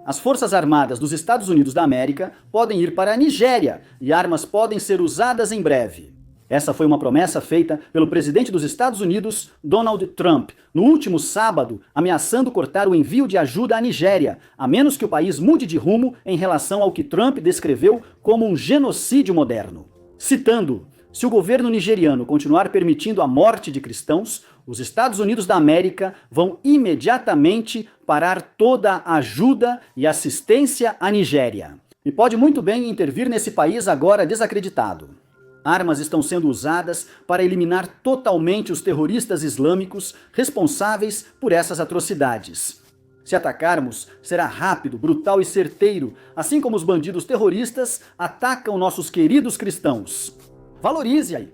As Forças Armadas dos Estados Unidos da América podem ir para a Nigéria e armas podem ser usadas em breve. Essa foi uma promessa feita pelo presidente dos Estados Unidos, Donald Trump, no último sábado, ameaçando cortar o envio de ajuda à Nigéria, a menos que o país mude de rumo em relação ao que Trump descreveu como um genocídio moderno. Citando: "Se o governo nigeriano continuar permitindo a morte de cristãos, os Estados Unidos da América vão imediatamente parar toda a ajuda e assistência à Nigéria. E pode muito bem intervir nesse país agora desacreditado." Armas estão sendo usadas para eliminar totalmente os terroristas islâmicos responsáveis por essas atrocidades. Se atacarmos, será rápido, brutal e certeiro, assim como os bandidos terroristas atacam nossos queridos cristãos. Valorize aí!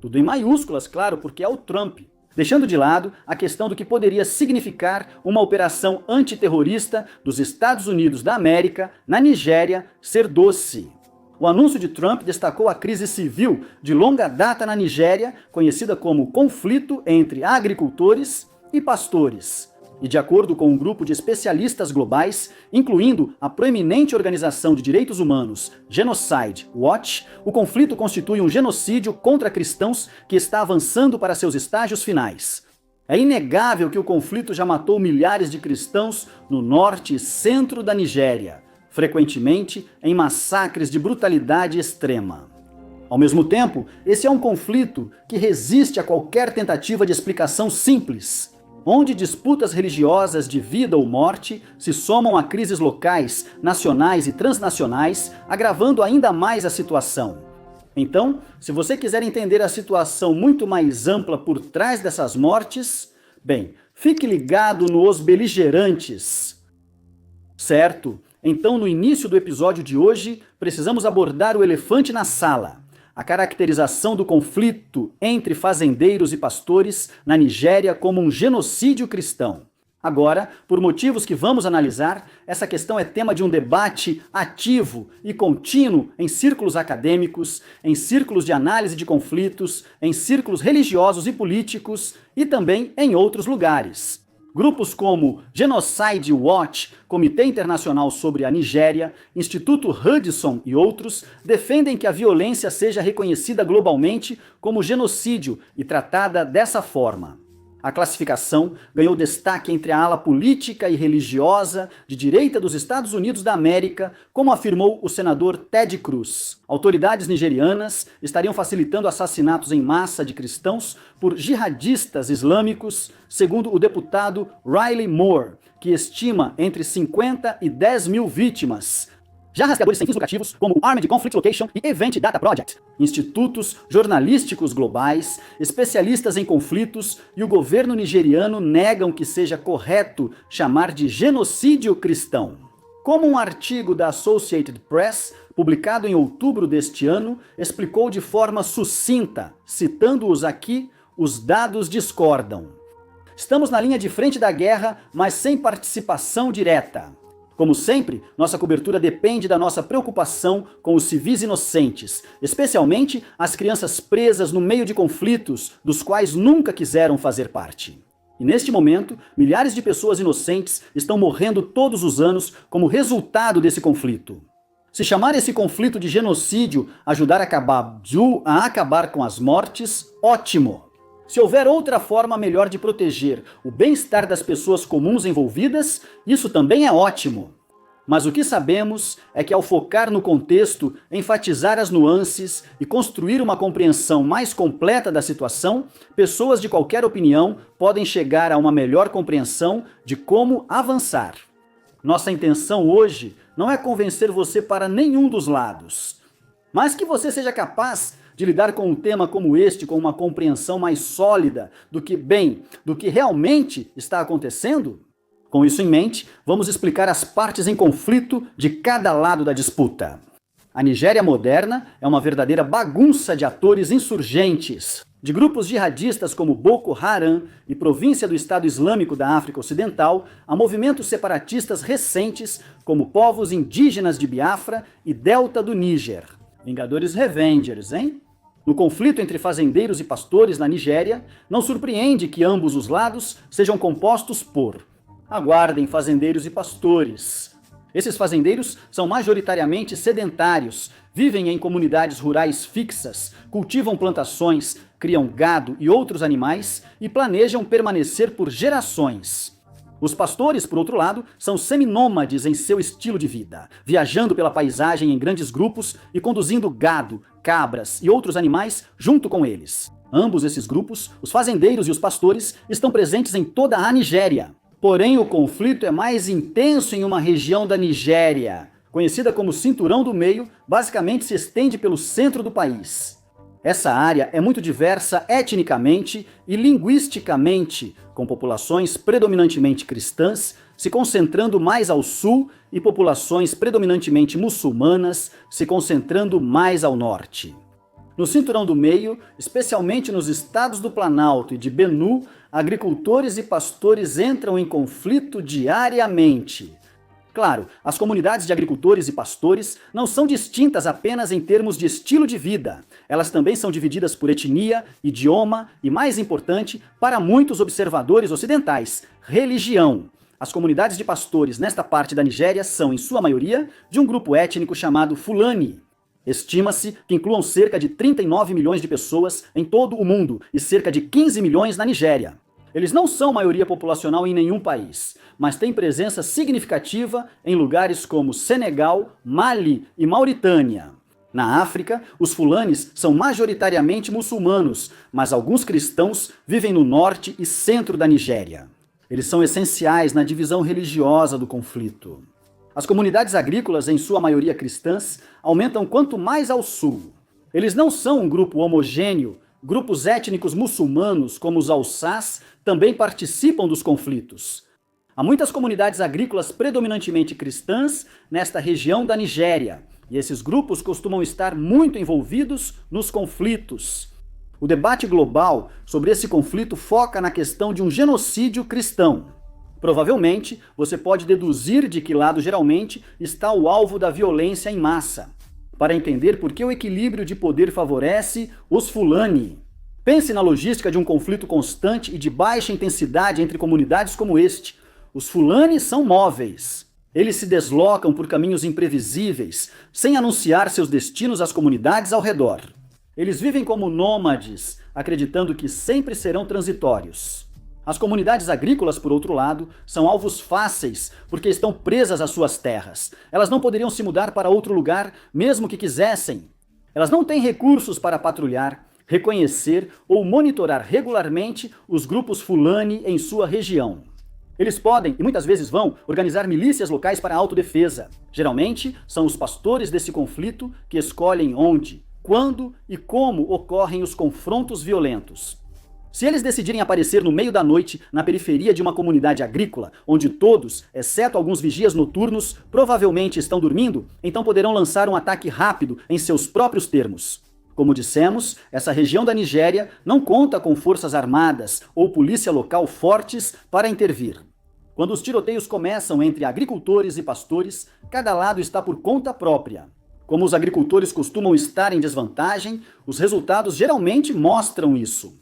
Tudo em maiúsculas, claro, porque é o Trump. Deixando de lado a questão do que poderia significar uma operação antiterrorista dos Estados Unidos da América na Nigéria ser doce. O anúncio de Trump destacou a crise civil de longa data na Nigéria, conhecida como conflito entre agricultores e pastores. E de acordo com um grupo de especialistas globais, incluindo a proeminente organização de direitos humanos Genocide Watch, o conflito constitui um genocídio contra cristãos que está avançando para seus estágios finais. É inegável que o conflito já matou milhares de cristãos no norte e centro da Nigéria, frequentemente em massacres de brutalidade extrema. Ao mesmo tempo, esse é um conflito que resiste a qualquer tentativa de explicação simples, onde disputas religiosas de vida ou morte se somam a crises locais, nacionais e transnacionais, agravando ainda mais a situação. Então, se você quiser entender a situação muito mais ampla por trás dessas mortes, bem, fique ligado nos beligerantes. Certo? Então, no início do episódio de hoje, precisamos abordar o elefante na sala: a caracterização do conflito entre fazendeiros e pastores na Nigéria como um genocídio cristão. Agora, por motivos que vamos analisar, essa questão é tema de um debate ativo e contínuo em círculos acadêmicos, em círculos de análise de conflitos, em círculos religiosos e políticos e também em outros lugares. Grupos como Genocide Watch, Comitê Internacional sobre a Nigéria, Instituto Hudson e outros defendem que a violência seja reconhecida globalmente como genocídio e tratada dessa forma. A classificação ganhou destaque entre a ala política e religiosa de direita dos Estados Unidos da América, como afirmou o senador Ted Cruz. Autoridades nigerianas estariam facilitando assassinatos em massa de cristãos por jihadistas islâmicos, segundo o deputado Riley Moore, que estima entre 50 e 10 mil vítimas. Já rastreadores sem fins lucrativos, como Armed Conflict Location e Event Data Project, institutos jornalísticos globais, especialistas em conflitos e o governo nigeriano negam que seja correto chamar de genocídio cristão. Como um artigo da Associated Press, publicado em outubro deste ano, explicou de forma sucinta, citando-os aqui, os dados discordam. Estamos na linha de frente da guerra, mas sem participação direta. Como sempre, nossa cobertura depende da nossa preocupação com os civis inocentes, especialmente as crianças presas no meio de conflitos dos quais nunca quiseram fazer parte. E neste momento, milhares de pessoas inocentes estão morrendo todos os anos como resultado desse conflito. Se chamar esse conflito de genocídio ajudar a acabar com as mortes, ótimo! Se houver outra forma melhor de proteger o bem-estar das pessoas comuns envolvidas, isso também é ótimo. Mas o que sabemos é que ao focar no contexto, enfatizar as nuances e construir uma compreensão mais completa da situação, pessoas de qualquer opinião podem chegar a uma melhor compreensão de como avançar. Nossa intenção hoje não é convencer você para nenhum dos lados, mas que você seja capaz de lidar com um tema como este com uma compreensão mais sólida do que realmente está acontecendo? Com isso em mente, vamos explicar as partes em conflito de cada lado da disputa. A Nigéria moderna é uma verdadeira bagunça de atores insurgentes, de grupos jihadistas como Boko Haram e província do Estado Islâmico da África Ocidental, a movimentos separatistas recentes como povos indígenas de Biafra e Delta do Níger. Vingadores Revengers, hein? No conflito entre fazendeiros e pastores na Nigéria, não surpreende que ambos os lados sejam compostos por: aguardem, fazendeiros e pastores. Esses fazendeiros são majoritariamente sedentários, vivem em comunidades rurais fixas, cultivam plantações, criam gado e outros animais e planejam permanecer por gerações. Os pastores, por outro lado, são seminômades em seu estilo de vida, viajando pela paisagem em grandes grupos e conduzindo gado, cabras e outros animais junto com eles. Ambos esses grupos, os fazendeiros e os pastores, estão presentes em toda a Nigéria. Porém, o conflito é mais intenso em uma região da Nigéria, conhecida como Cinturão do Meio, basicamente se estende pelo centro do país. Essa área é muito diversa etnicamente e linguisticamente, com populações predominantemente cristãs se concentrando mais ao sul e populações predominantemente muçulmanas se concentrando mais ao norte. No Cinturão do Meio, especialmente nos estados do Planalto e de Benue, agricultores e pastores entram em conflito diariamente. Claro, as comunidades de agricultores e pastores não são distintas apenas em termos de estilo de vida. Elas também são divididas por etnia, idioma e, mais importante, para muitos observadores ocidentais, religião. As comunidades de pastores nesta parte da Nigéria são, em sua maioria, de um grupo étnico chamado Fulani. Estima-se que incluam cerca de 39 milhões de pessoas em todo o mundo e cerca de 15 milhões na Nigéria. Eles não são maioria populacional em nenhum país, mas têm presença significativa em lugares como Senegal, Mali e Mauritânia. Na África, os fulanis são majoritariamente muçulmanos, mas alguns cristãos vivem no norte e centro da Nigéria. Eles são essenciais na divisão religiosa do conflito. As comunidades agrícolas, em sua maioria cristãs, aumentam quanto mais ao sul. Eles não são um grupo homogêneo. Grupos étnicos muçulmanos, como os Hausás, também participam dos conflitos. Há muitas comunidades agrícolas predominantemente cristãs nesta região da Nigéria, e esses grupos costumam estar muito envolvidos nos conflitos. O debate global sobre esse conflito foca na questão de um genocídio cristão. Provavelmente, você pode deduzir de que lado geralmente está o alvo da violência em massa, para entender por que o equilíbrio de poder favorece os Fulani. Pense na logística de um conflito constante e de baixa intensidade entre comunidades como este. Os Fulani são móveis. Eles se deslocam por caminhos imprevisíveis, sem anunciar seus destinos às comunidades ao redor. Eles vivem como nômades, acreditando que sempre serão transitórios. As comunidades agrícolas, por outro lado, são alvos fáceis porque estão presas às suas terras. Elas não poderiam se mudar para outro lugar, mesmo que quisessem. Elas não têm recursos para patrulhar, reconhecer ou monitorar regularmente os grupos Fulani em sua região. Eles podem, e muitas vezes vão, organizar milícias locais para a autodefesa. Geralmente, são os pastores desse conflito que escolhem onde, quando e como ocorrem os confrontos violentos. Se eles decidirem aparecer no meio da noite, na periferia de uma comunidade agrícola, onde todos, exceto alguns vigias noturnos, provavelmente estão dormindo, então poderão lançar um ataque rápido em seus próprios termos. Como dissemos, essa região da Nigéria não conta com forças armadas ou polícia local fortes para intervir. Quando os tiroteios começam entre agricultores e pastores, cada lado está por conta própria. Como os agricultores costumam estar em desvantagem, os resultados geralmente mostram isso.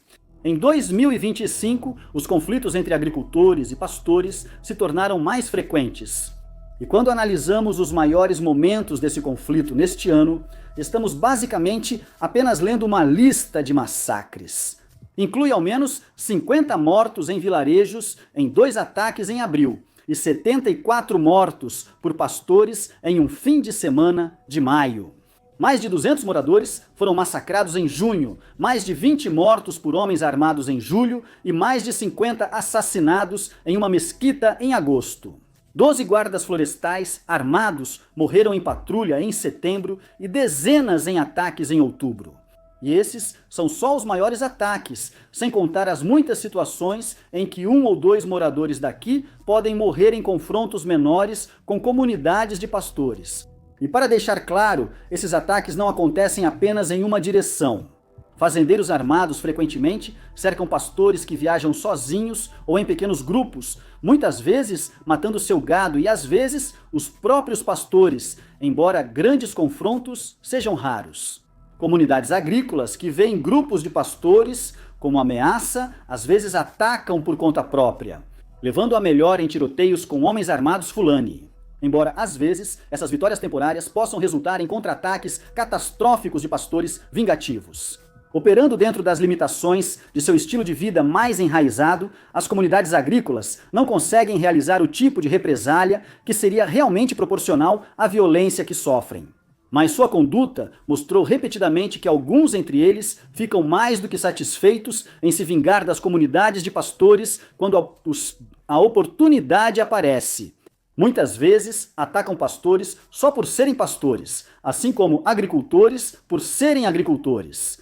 Em 2025, os conflitos entre agricultores e pastores se tornaram mais frequentes. E quando analisamos os maiores momentos desse conflito neste ano, estamos basicamente apenas lendo uma lista de massacres. Inclui ao menos 50 mortos em vilarejos em 2 ataques em abril e 74 mortos por pastores em um fim de semana de maio. Mais de 200 moradores foram massacrados em junho, mais de 20 mortos por homens armados em julho e mais de 50 assassinados em uma mesquita em agosto. 12 guardas florestais armados morreram em patrulha em setembro e dezenas em ataques em outubro. E esses são só os maiores ataques, sem contar as muitas situações em que 1 ou 2 moradores daqui podem morrer em confrontos menores com comunidades de pastores. E para deixar claro, esses ataques não acontecem apenas em uma direção. Fazendeiros armados frequentemente cercam pastores que viajam sozinhos ou em pequenos grupos, muitas vezes matando seu gado e às vezes os próprios pastores, embora grandes confrontos sejam raros. Comunidades agrícolas que veem grupos de pastores como ameaça, às vezes atacam por conta própria, levando a melhor em tiroteios com homens armados Fulani. embora às vezes essas vitórias temporárias possam resultar em contra-ataques catastróficos de pastores vingativos. Operando dentro das limitações de seu estilo de vida mais enraizado, as comunidades agrícolas não conseguem realizar o tipo de represália que seria realmente proporcional à violência que sofrem. Mas sua conduta mostrou repetidamente que alguns entre eles ficam mais do que satisfeitos em se vingar das comunidades de pastores quando a oportunidade aparece. Muitas vezes atacam pastores só por serem pastores, assim como agricultores por serem agricultores.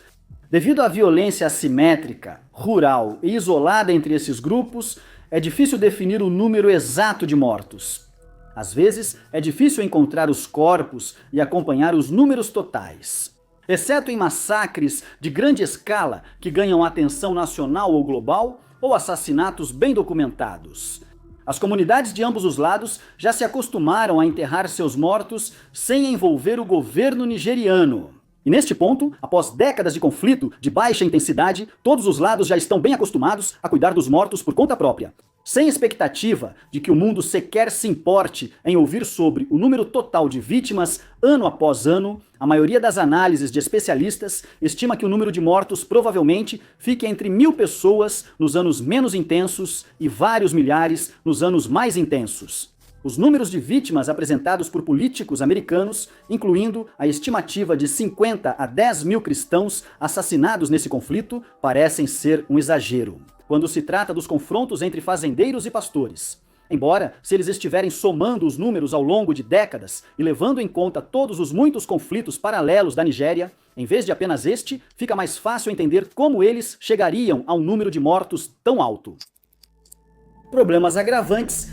Devido à violência assimétrica, rural e isolada entre esses grupos, é difícil definir o número exato de mortos. Às vezes, é difícil encontrar os corpos e acompanhar os números totais. Exceto em massacres de grande escala que ganham atenção nacional ou global, ou assassinatos bem documentados. As comunidades de ambos os lados já se acostumaram a enterrar seus mortos sem envolver o governo nigeriano. E neste ponto, após décadas de conflito de baixa intensidade, todos os lados já estão bem acostumados a cuidar dos mortos por conta própria, sem expectativa de que o mundo sequer se importe em ouvir sobre o número total de vítimas ano após ano. A maioria das análises de especialistas estima que o número de mortos provavelmente fique entre 1.000 pessoas nos anos menos intensos e vários milhares nos anos mais intensos. Os números de vítimas apresentados por políticos americanos, incluindo a estimativa de 50 a 10 mil cristãos assassinados nesse conflito, parecem ser um exagero, quando se trata dos confrontos entre fazendeiros e pastores. Embora, se eles estiverem somando os números ao longo de décadas e levando em conta todos os muitos conflitos paralelos da Nigéria, em vez de apenas este, fica mais fácil entender como eles chegariam a um número de mortos tão alto. Problemas agravantes.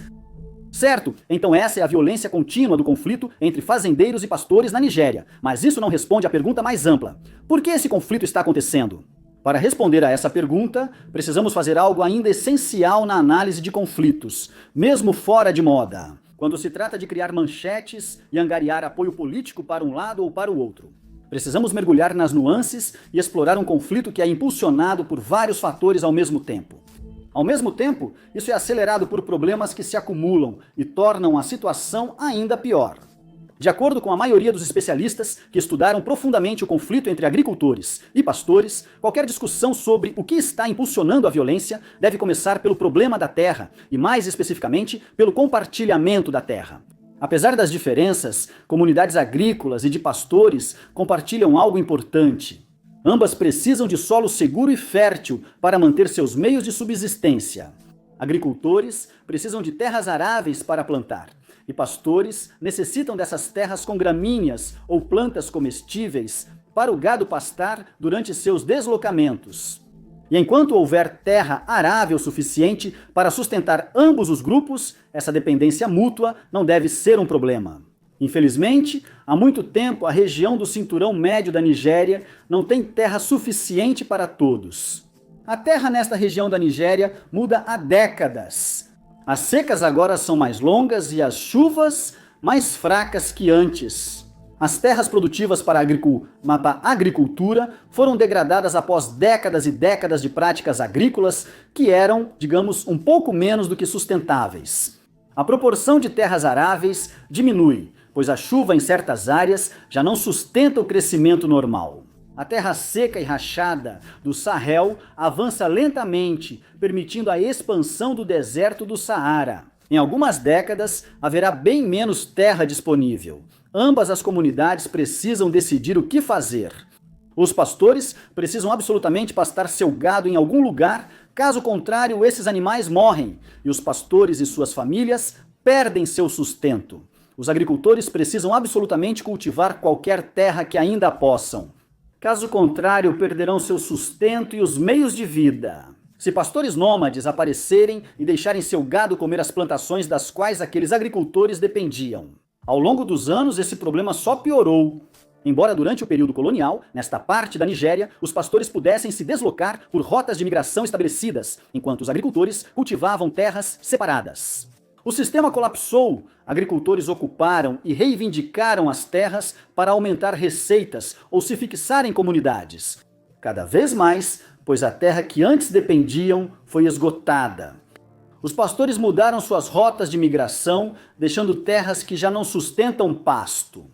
Certo, então essa é a violência contínua do conflito entre fazendeiros e pastores na Nigéria, mas isso não responde à pergunta mais ampla. Por que esse conflito está acontecendo? Para responder a essa pergunta, precisamos fazer algo ainda essencial na análise de conflitos, mesmo fora de moda, quando se trata de criar manchetes e angariar apoio político para um lado ou para o outro. Precisamos mergulhar nas nuances e explorar um conflito que é impulsionado por vários fatores ao mesmo tempo. Ao mesmo tempo, isso é acelerado por problemas que se acumulam e tornam a situação ainda pior. De acordo com a maioria dos especialistas que estudaram profundamente o conflito entre agricultores e pastores, qualquer discussão sobre o que está impulsionando a violência deve começar pelo problema da terra e, mais especificamente, pelo compartilhamento da terra. Apesar das diferenças, comunidades agrícolas e de pastores compartilham algo importante. Ambas precisam de solo seguro e fértil para manter seus meios de subsistência. Agricultores precisam de terras aráveis para plantar, e pastores necessitam dessas terras com gramíneas ou plantas comestíveis para o gado pastar durante seus deslocamentos. E enquanto houver terra arável suficiente para sustentar ambos os grupos, essa dependência mútua não deve ser um problema. Infelizmente, há muito tempo a região do cinturão médio da Nigéria não tem terra suficiente para todos. A terra nesta região da Nigéria muda há décadas. As secas agora são mais longas e as chuvas mais fracas que antes. As terras produtivas para a agricultura foram degradadas após décadas e décadas de práticas agrícolas que eram, digamos, um pouco menos do que sustentáveis. A proporção de terras aráveis diminui, pois a chuva em certas áreas já não sustenta o crescimento normal. A terra seca e rachada do Sahel avança lentamente, permitindo a expansão do deserto do Saara. Em algumas décadas, haverá bem menos terra disponível. Ambas as comunidades precisam decidir o que fazer. Os pastores precisam absolutamente pastar seu gado em algum lugar, caso contrário, esses animais morrem, e os pastores e suas famílias perdem seu sustento. Os agricultores precisam absolutamente cultivar qualquer terra que ainda possam. Caso contrário, perderão seu sustento e os meios de vida. Se pastores nômades aparecerem e deixarem seu gado comer as plantações das quais aqueles agricultores dependiam. Ao longo dos anos, esse problema só piorou. Embora durante o período colonial, nesta parte da Nigéria, os pastores pudessem se deslocar por rotas de migração estabelecidas, enquanto os agricultores cultivavam terras separadas. O sistema colapsou, agricultores ocuparam e reivindicaram as terras para aumentar receitas ou se fixar em comunidades. Cada vez mais, pois a terra que antes dependiam foi esgotada. Os pastores mudaram suas rotas de migração, deixando terras que já não sustentam pasto.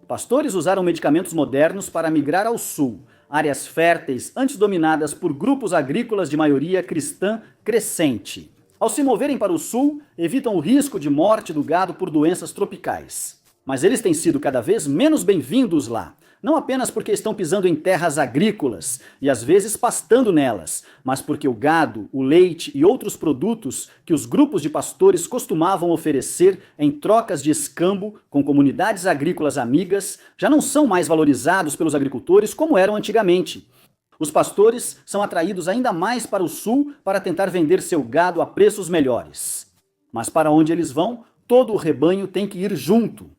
Pastores usaram medicamentos modernos para migrar ao sul, áreas férteis antes dominadas por grupos agrícolas de maioria cristã crescente. Ao se moverem para o sul, evitam o risco de morte do gado por doenças tropicais. Mas eles têm sido cada vez menos bem-vindos lá. Não apenas porque estão pisando em terras agrícolas e às vezes pastando nelas, mas porque o gado, o leite e outros produtos que os grupos de pastores costumavam oferecer em trocas de escambo com comunidades agrícolas amigas já não são mais valorizados pelos agricultores como eram antigamente. Os pastores são atraídos ainda mais para o sul para tentar vender seu gado a preços melhores. Mas para onde eles vão, todo o rebanho tem que ir junto.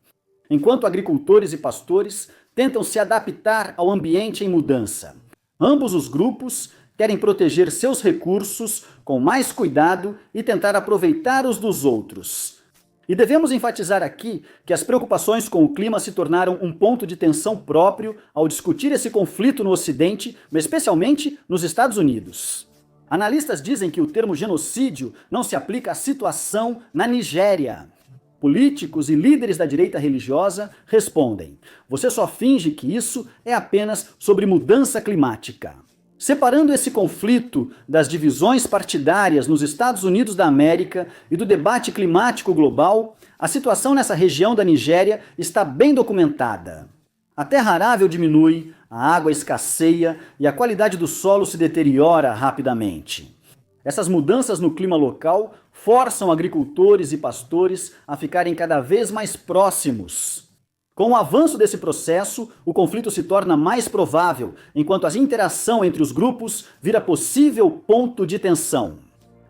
Enquanto agricultores e pastores tentam se adaptar ao ambiente em mudança. Ambos os grupos querem proteger seus recursos com mais cuidado e tentar aproveitar os dos outros. E devemos enfatizar aqui que as preocupações com o clima se tornaram um ponto de tensão próprio ao discutir esse conflito no Ocidente, mas especialmente nos Estados Unidos. Analistas dizem que o termo genocídio não se aplica à situação na Nigéria. Políticos e líderes da direita religiosa respondem: você só finge que isso é apenas sobre mudança climática. Separando esse conflito das divisões partidárias nos Estados Unidos da América e do debate climático global, a situação nessa região da Nigéria está bem documentada. A terra arável diminui, a água escasseia e a qualidade do solo se deteriora rapidamente. Essas mudanças no clima local forçam agricultores e pastores a ficarem cada vez mais próximos. Com o avanço desse processo, o conflito se torna mais provável, enquanto a interação entre os grupos vira possível ponto de tensão.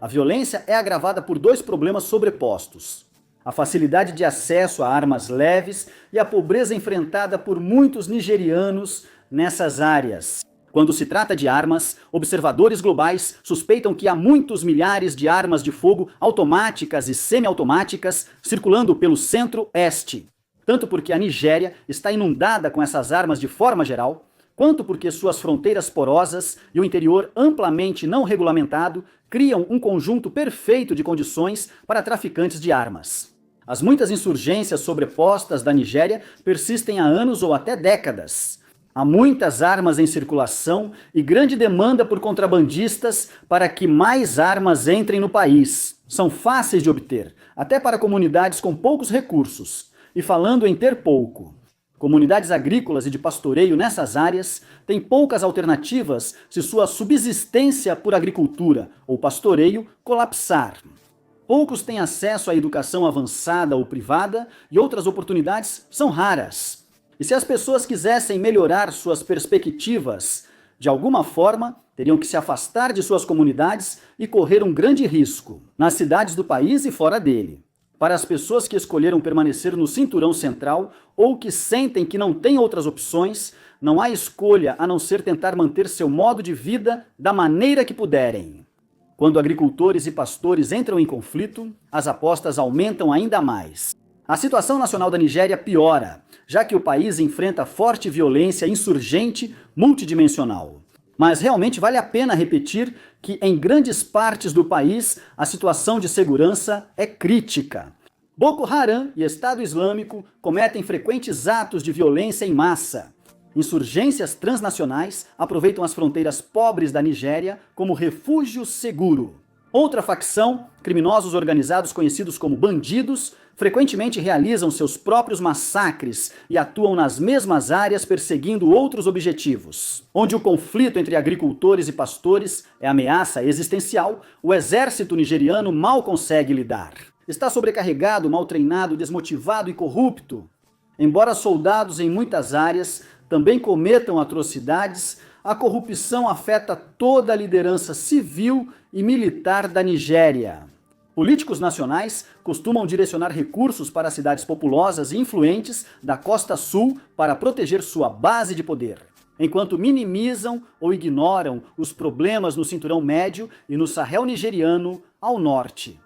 A violência é agravada por dois problemas sobrepostos: a facilidade de acesso a armas leves e a pobreza enfrentada por muitos nigerianos nessas áreas. Quando se trata de armas, observadores globais suspeitam que há muitos milhares de armas de fogo automáticas e semiautomáticas circulando pelo centro-oeste. Tanto porque a Nigéria está inundada com essas armas de forma geral, quanto porque suas fronteiras porosas e o interior amplamente não regulamentado criam um conjunto perfeito de condições para traficantes de armas. As muitas insurgências sobrepostas da Nigéria persistem há anos ou até décadas. Há muitas armas em circulação e grande demanda por contrabandistas para que mais armas entrem no país. São fáceis de obter, até para comunidades com poucos recursos. E falando em ter pouco, comunidades agrícolas e de pastoreio nessas áreas têm poucas alternativas se sua subsistência por agricultura ou pastoreio colapsar. Poucos têm acesso à educação avançada ou privada e outras oportunidades são raras. E se as pessoas quisessem melhorar suas perspectivas, de alguma forma, teriam que se afastar de suas comunidades e correr um grande risco, nas cidades do país e fora dele. Para as pessoas que escolheram permanecer no cinturão central ou que sentem que não têm outras opções, não há escolha a não ser tentar manter seu modo de vida da maneira que puderem. Quando agricultores e pastores entram em conflito, as apostas aumentam ainda mais. A situação nacional da Nigéria piora, já que o país enfrenta forte violência insurgente multidimensional. Mas realmente vale a pena repetir que em grandes partes do país a situação de segurança é crítica. Boko Haram e Estado Islâmico cometem frequentes atos de violência em massa. Insurgências transnacionais aproveitam as fronteiras pobres da Nigéria como refúgio seguro. Outra facção, criminosos organizados conhecidos como bandidos, frequentemente realizam seus próprios massacres e atuam nas mesmas áreas perseguindo outros objetivos. Onde o conflito entre agricultores e pastores é ameaça existencial, o exército nigeriano mal consegue lidar. Está sobrecarregado, mal treinado, desmotivado e corrupto. Embora soldados em muitas áreas também cometam atrocidades, a corrupção afeta toda a liderança civil e militar da Nigéria. Políticos nacionais costumam direcionar recursos para cidades populosas e influentes da costa sul para proteger sua base de poder, enquanto minimizam ou ignoram os problemas no cinturão médio e no Sahel nigeriano ao norte.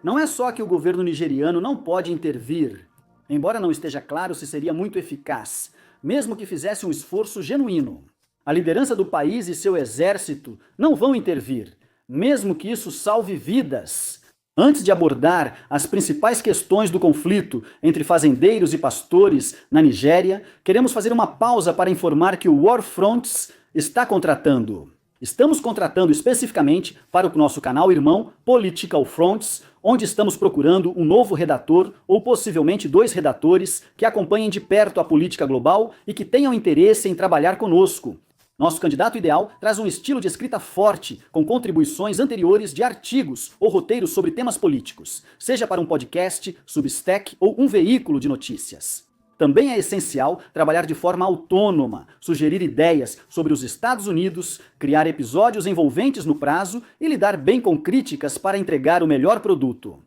Não é só que o governo nigeriano não pode intervir, embora não esteja claro se seria muito eficaz, mesmo que fizesse um esforço genuíno. A liderança do país e seu exército não vão intervir, mesmo que isso salve vidas. Antes de abordar as principais questões do conflito entre fazendeiros e pastores na Nigéria, queremos fazer uma pausa para informar que o War Fronts está contratando. Estamos contratando especificamente para o nosso canal irmão Political Fronts, onde estamos procurando um novo redator ou possivelmente 2 redatores que acompanhem de perto a política global e que tenham interesse em trabalhar conosco. Nosso candidato ideal traz um estilo de escrita forte, com contribuições anteriores de artigos ou roteiros sobre temas políticos, seja para um podcast, Substack ou um veículo de notícias. Também é essencial trabalhar de forma autônoma, sugerir ideias sobre os Estados Unidos, criar episódios envolventes no prazo e lidar bem com críticas para entregar o melhor produto.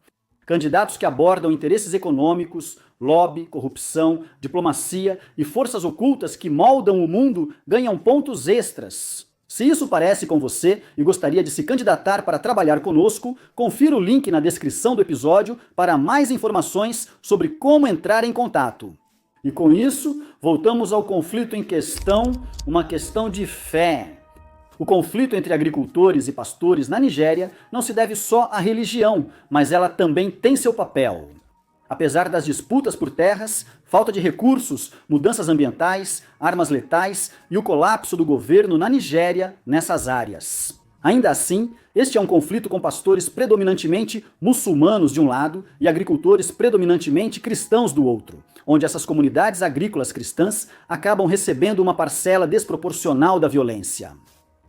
Candidatos que abordam interesses econômicos, lobby, corrupção, diplomacia e forças ocultas que moldam o mundo ganham pontos extras. Se isso parece com você e gostaria de se candidatar para trabalhar conosco, confira o link na descrição do episódio para mais informações sobre como entrar em contato. E com isso, voltamos ao conflito em questão, uma questão de fé. O conflito entre agricultores e pastores na Nigéria não se deve só à religião, mas ela também tem seu papel. Apesar das disputas por terras, falta de recursos, mudanças ambientais, armas letais e o colapso do governo na Nigéria nessas áreas. Ainda assim, este é um conflito com pastores predominantemente muçulmanos de um lado e agricultores predominantemente cristãos do outro, onde essas comunidades agrícolas cristãs acabam recebendo uma parcela desproporcional da violência.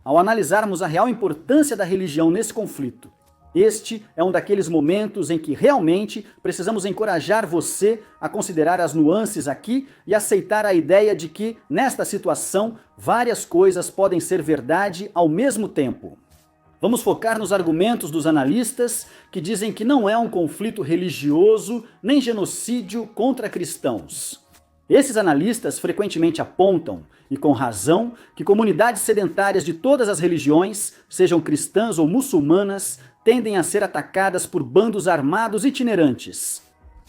Ao analisarmos a real importância da religião nesse conflito, este é um daqueles momentos em que realmente precisamos encorajar você a considerar as nuances aqui e aceitar a ideia de que, nesta situação, várias coisas podem ser verdade ao mesmo tempo. Vamos focar nos argumentos dos analistas que dizem que não é um conflito religioso nem genocídio contra cristãos. Esses analistas frequentemente apontam, e com razão, que comunidades sedentárias de todas as religiões, sejam cristãs ou muçulmanas, tendem a ser atacadas por bandos armados itinerantes.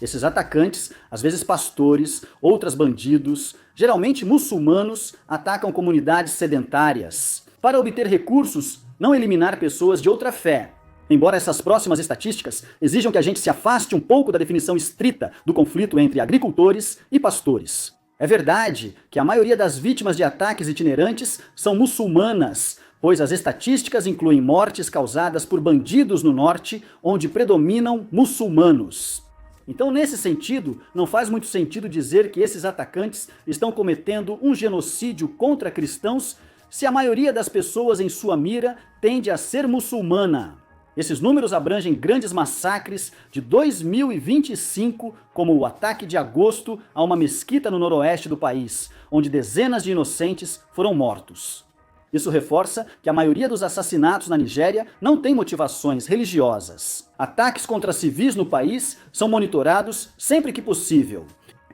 Esses atacantes, às vezes pastores, outras bandidos, geralmente muçulmanos, atacam comunidades sedentárias para obter recursos, não eliminar pessoas de outra fé. Embora essas próximas estatísticas exijam que a gente se afaste um pouco da definição estrita do conflito entre agricultores e pastores. É verdade que a maioria das vítimas de ataques itinerantes são muçulmanas, pois as estatísticas incluem mortes causadas por bandidos no norte, onde predominam muçulmanos. Então, nesse sentido, não faz muito sentido dizer que esses atacantes estão cometendo um genocídio contra cristãos se a maioria das pessoas em sua mira tende a ser muçulmana. Esses números abrangem grandes massacres de 2025, como o ataque de agosto a uma mesquita no noroeste do país, onde dezenas de inocentes foram mortos. Isso reforça que a maioria dos assassinatos na Nigéria não tem motivações religiosas. Ataques contra civis no país são monitorados sempre que possível.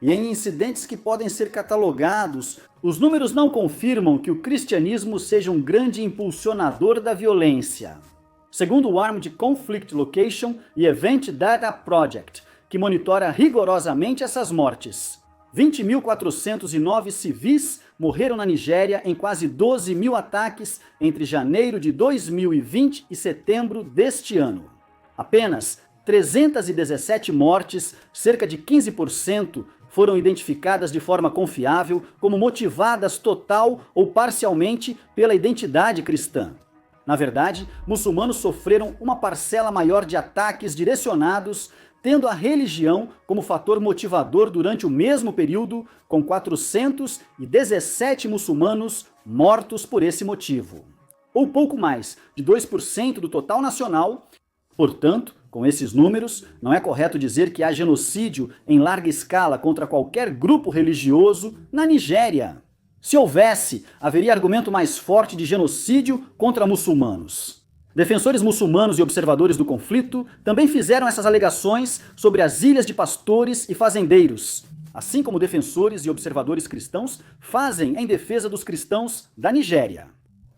E em incidentes que podem ser catalogados, os números não confirmam que o cristianismo seja um grande impulsionador da violência. Segundo o Armed Conflict Location e Event Data Project, que monitora rigorosamente essas mortes, 20.409 civis morreram na Nigéria em quase 12 mil ataques entre janeiro de 2020 e setembro deste ano. Apenas 317 mortes, cerca de 15%, foram identificadas de forma confiável como motivadas total ou parcialmente pela identidade cristã. Na verdade, muçulmanos sofreram uma parcela maior de ataques direcionados, tendo a religião como fator motivador durante o mesmo período, com 417 muçulmanos mortos por esse motivo. Ou pouco mais de 2% do total nacional. Portanto, com esses números, não é correto dizer que há genocídio em larga escala contra qualquer grupo religioso na Nigéria. Se houvesse, haveria argumento mais forte de genocídio contra muçulmanos. Defensores muçulmanos e observadores do conflito também fizeram essas alegações sobre as ilhas de pastores e fazendeiros, assim como defensores e observadores cristãos fazem em defesa dos cristãos da Nigéria.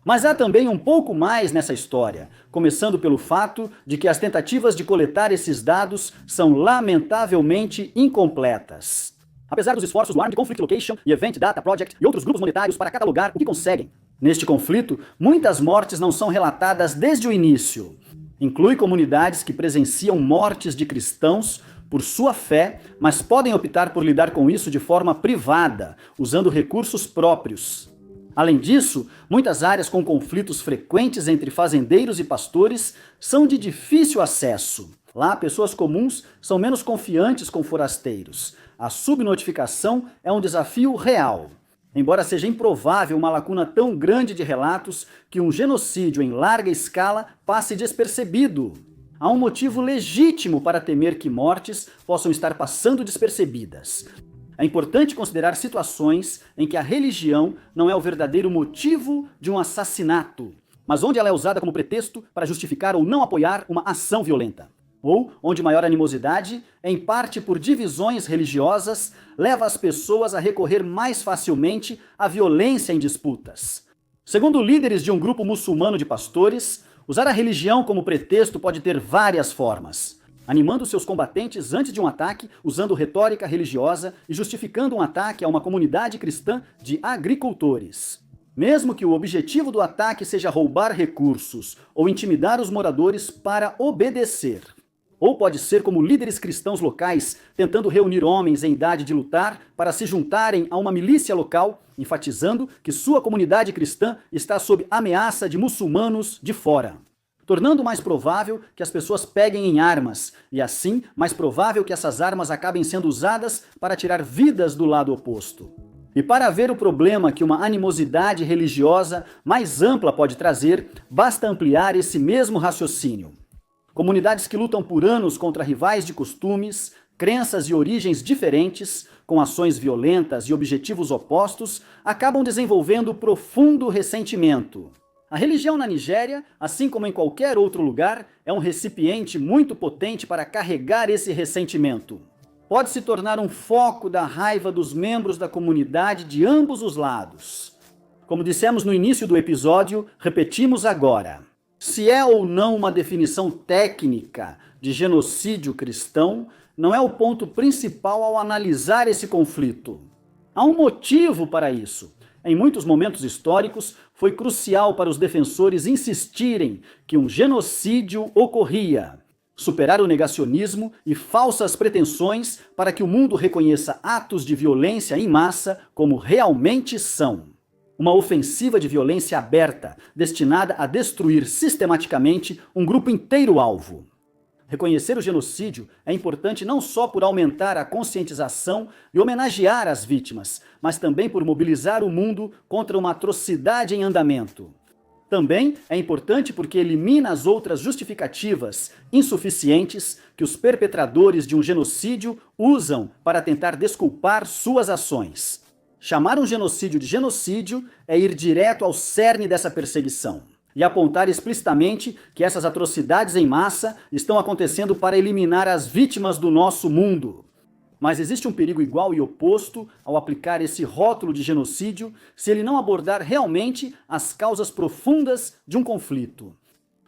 Mas há também um pouco mais nessa história, começando pelo fato de que as tentativas de coletar esses dados são lamentavelmente incompletas. Apesar dos esforços do Armed Conflict Location e Event Data Project e outros grupos monetários para catalogar o que conseguem, neste conflito, muitas mortes não são relatadas desde o início. Inclui comunidades que presenciam mortes de cristãos por sua fé, mas podem optar por lidar com isso de forma privada, usando recursos próprios. Além disso, muitas áreas com conflitos frequentes entre fazendeiros e pastores são de difícil acesso. Lá, pessoas comuns são menos confiantes com forasteiros. A subnotificação é um desafio real. Embora seja improvável uma lacuna tão grande de relatos que um genocídio em larga escala passe despercebido. Há um motivo legítimo para temer que mortes possam estar passando despercebidas. É importante considerar situações em que a religião não é o verdadeiro motivo de um assassinato, mas onde ela é usada como pretexto para justificar ou não apoiar uma ação violenta. Ou onde maior animosidade, em parte por divisões religiosas, leva as pessoas a recorrer mais facilmente à violência em disputas. Segundo líderes de um grupo muçulmano de pastores, usar a religião como pretexto pode ter várias formas. Animando seus combatentes antes de um ataque, usando retórica religiosa e justificando um ataque a uma comunidade cristã de agricultores. Mesmo que o objetivo do ataque seja roubar recursos ou intimidar os moradores para obedecer. Ou pode ser como líderes cristãos locais tentando reunir homens em idade de lutar para se juntarem a uma milícia local, enfatizando que sua comunidade cristã está sob ameaça de muçulmanos de fora. Tornando mais provável que as pessoas peguem em armas, e assim mais provável que essas armas acabem sendo usadas para tirar vidas do lado oposto. E para ver o problema que uma animosidade religiosa mais ampla pode trazer, basta ampliar esse mesmo raciocínio. Comunidades que lutam por anos contra rivais de costumes, crenças e origens diferentes, com ações violentas e objetivos opostos, acabam desenvolvendo profundo ressentimento. A religião na Nigéria, assim como em qualquer outro lugar, é um recipiente muito potente para carregar esse ressentimento. Pode se tornar um foco da raiva dos membros da comunidade de ambos os lados. Como dissemos no início do episódio, repetimos agora. Se é ou não uma definição técnica de genocídio cristão, não é o ponto principal ao analisar esse conflito. Há um motivo para isso. Em muitos momentos históricos, foi crucial para os defensores insistirem que um genocídio ocorria. Superar o negacionismo e falsas pretensões para que o mundo reconheça atos de violência em massa como realmente são. Uma ofensiva de violência aberta, destinada a destruir sistematicamente um grupo inteiro alvo. Reconhecer o genocídio é importante não só por aumentar a conscientização e homenagear as vítimas, mas também por mobilizar o mundo contra uma atrocidade em andamento. Também é importante porque elimina as outras justificativas insuficientes que os perpetradores de um genocídio usam para tentar desculpar suas ações. Chamar um genocídio de genocídio é ir direto ao cerne dessa perseguição e apontar explicitamente que essas atrocidades em massa estão acontecendo para eliminar as vítimas do nosso mundo. Mas existe um perigo igual e oposto ao aplicar esse rótulo de genocídio se ele não abordar realmente as causas profundas de um conflito.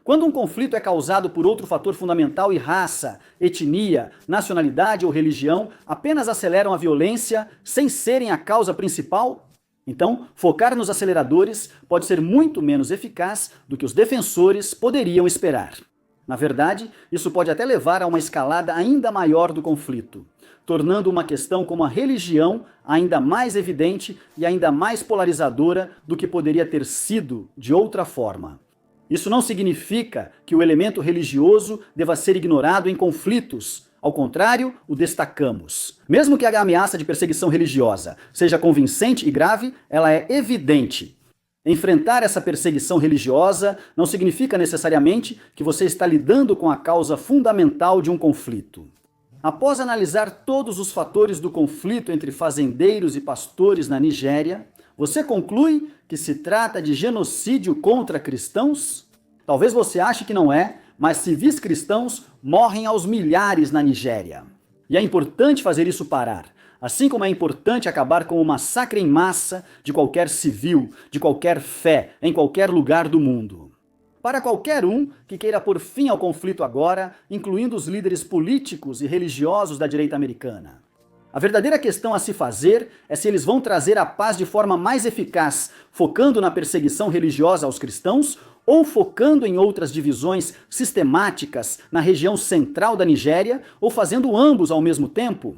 Quando um conflito é causado por outro fator fundamental e raça, etnia, nacionalidade ou religião apenas aceleram a violência sem serem a causa principal, então focar nos aceleradores pode ser muito menos eficaz do que os defensores poderiam esperar. Na verdade, isso pode até levar a uma escalada ainda maior do conflito, tornando uma questão como a religião ainda mais evidente e ainda mais polarizadora do que poderia ter sido de outra forma. Isso não significa que o elemento religioso deva ser ignorado em conflitos. Ao contrário, o destacamos. Mesmo que a ameaça de perseguição religiosa seja convincente e grave, ela é evidente. Enfrentar essa perseguição religiosa não significa necessariamente que você está lidando com a causa fundamental de um conflito. Após analisar todos os fatores do conflito entre fazendeiros e pastores na Nigéria, você conclui que se trata de genocídio contra cristãos? Talvez você ache que não é, mas civis cristãos morrem aos milhares na Nigéria. E é importante fazer isso parar, assim como é importante acabar com o massacre em massa de qualquer civil, de qualquer fé, em qualquer lugar do mundo. Para qualquer um que queira pôr fim ao conflito agora, incluindo os líderes políticos e religiosos da direita americana. A verdadeira questão a se fazer é se eles vão trazer a paz de forma mais eficaz, focando na perseguição religiosa aos cristãos ou focando em outras divisões sistemáticas na região central da Nigéria, ou fazendo ambos ao mesmo tempo?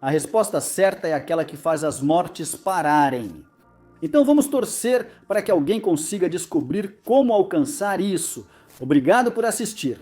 A resposta certa é aquela que faz as mortes pararem. Então vamos torcer para que alguém consiga descobrir como alcançar isso. Obrigado por assistir.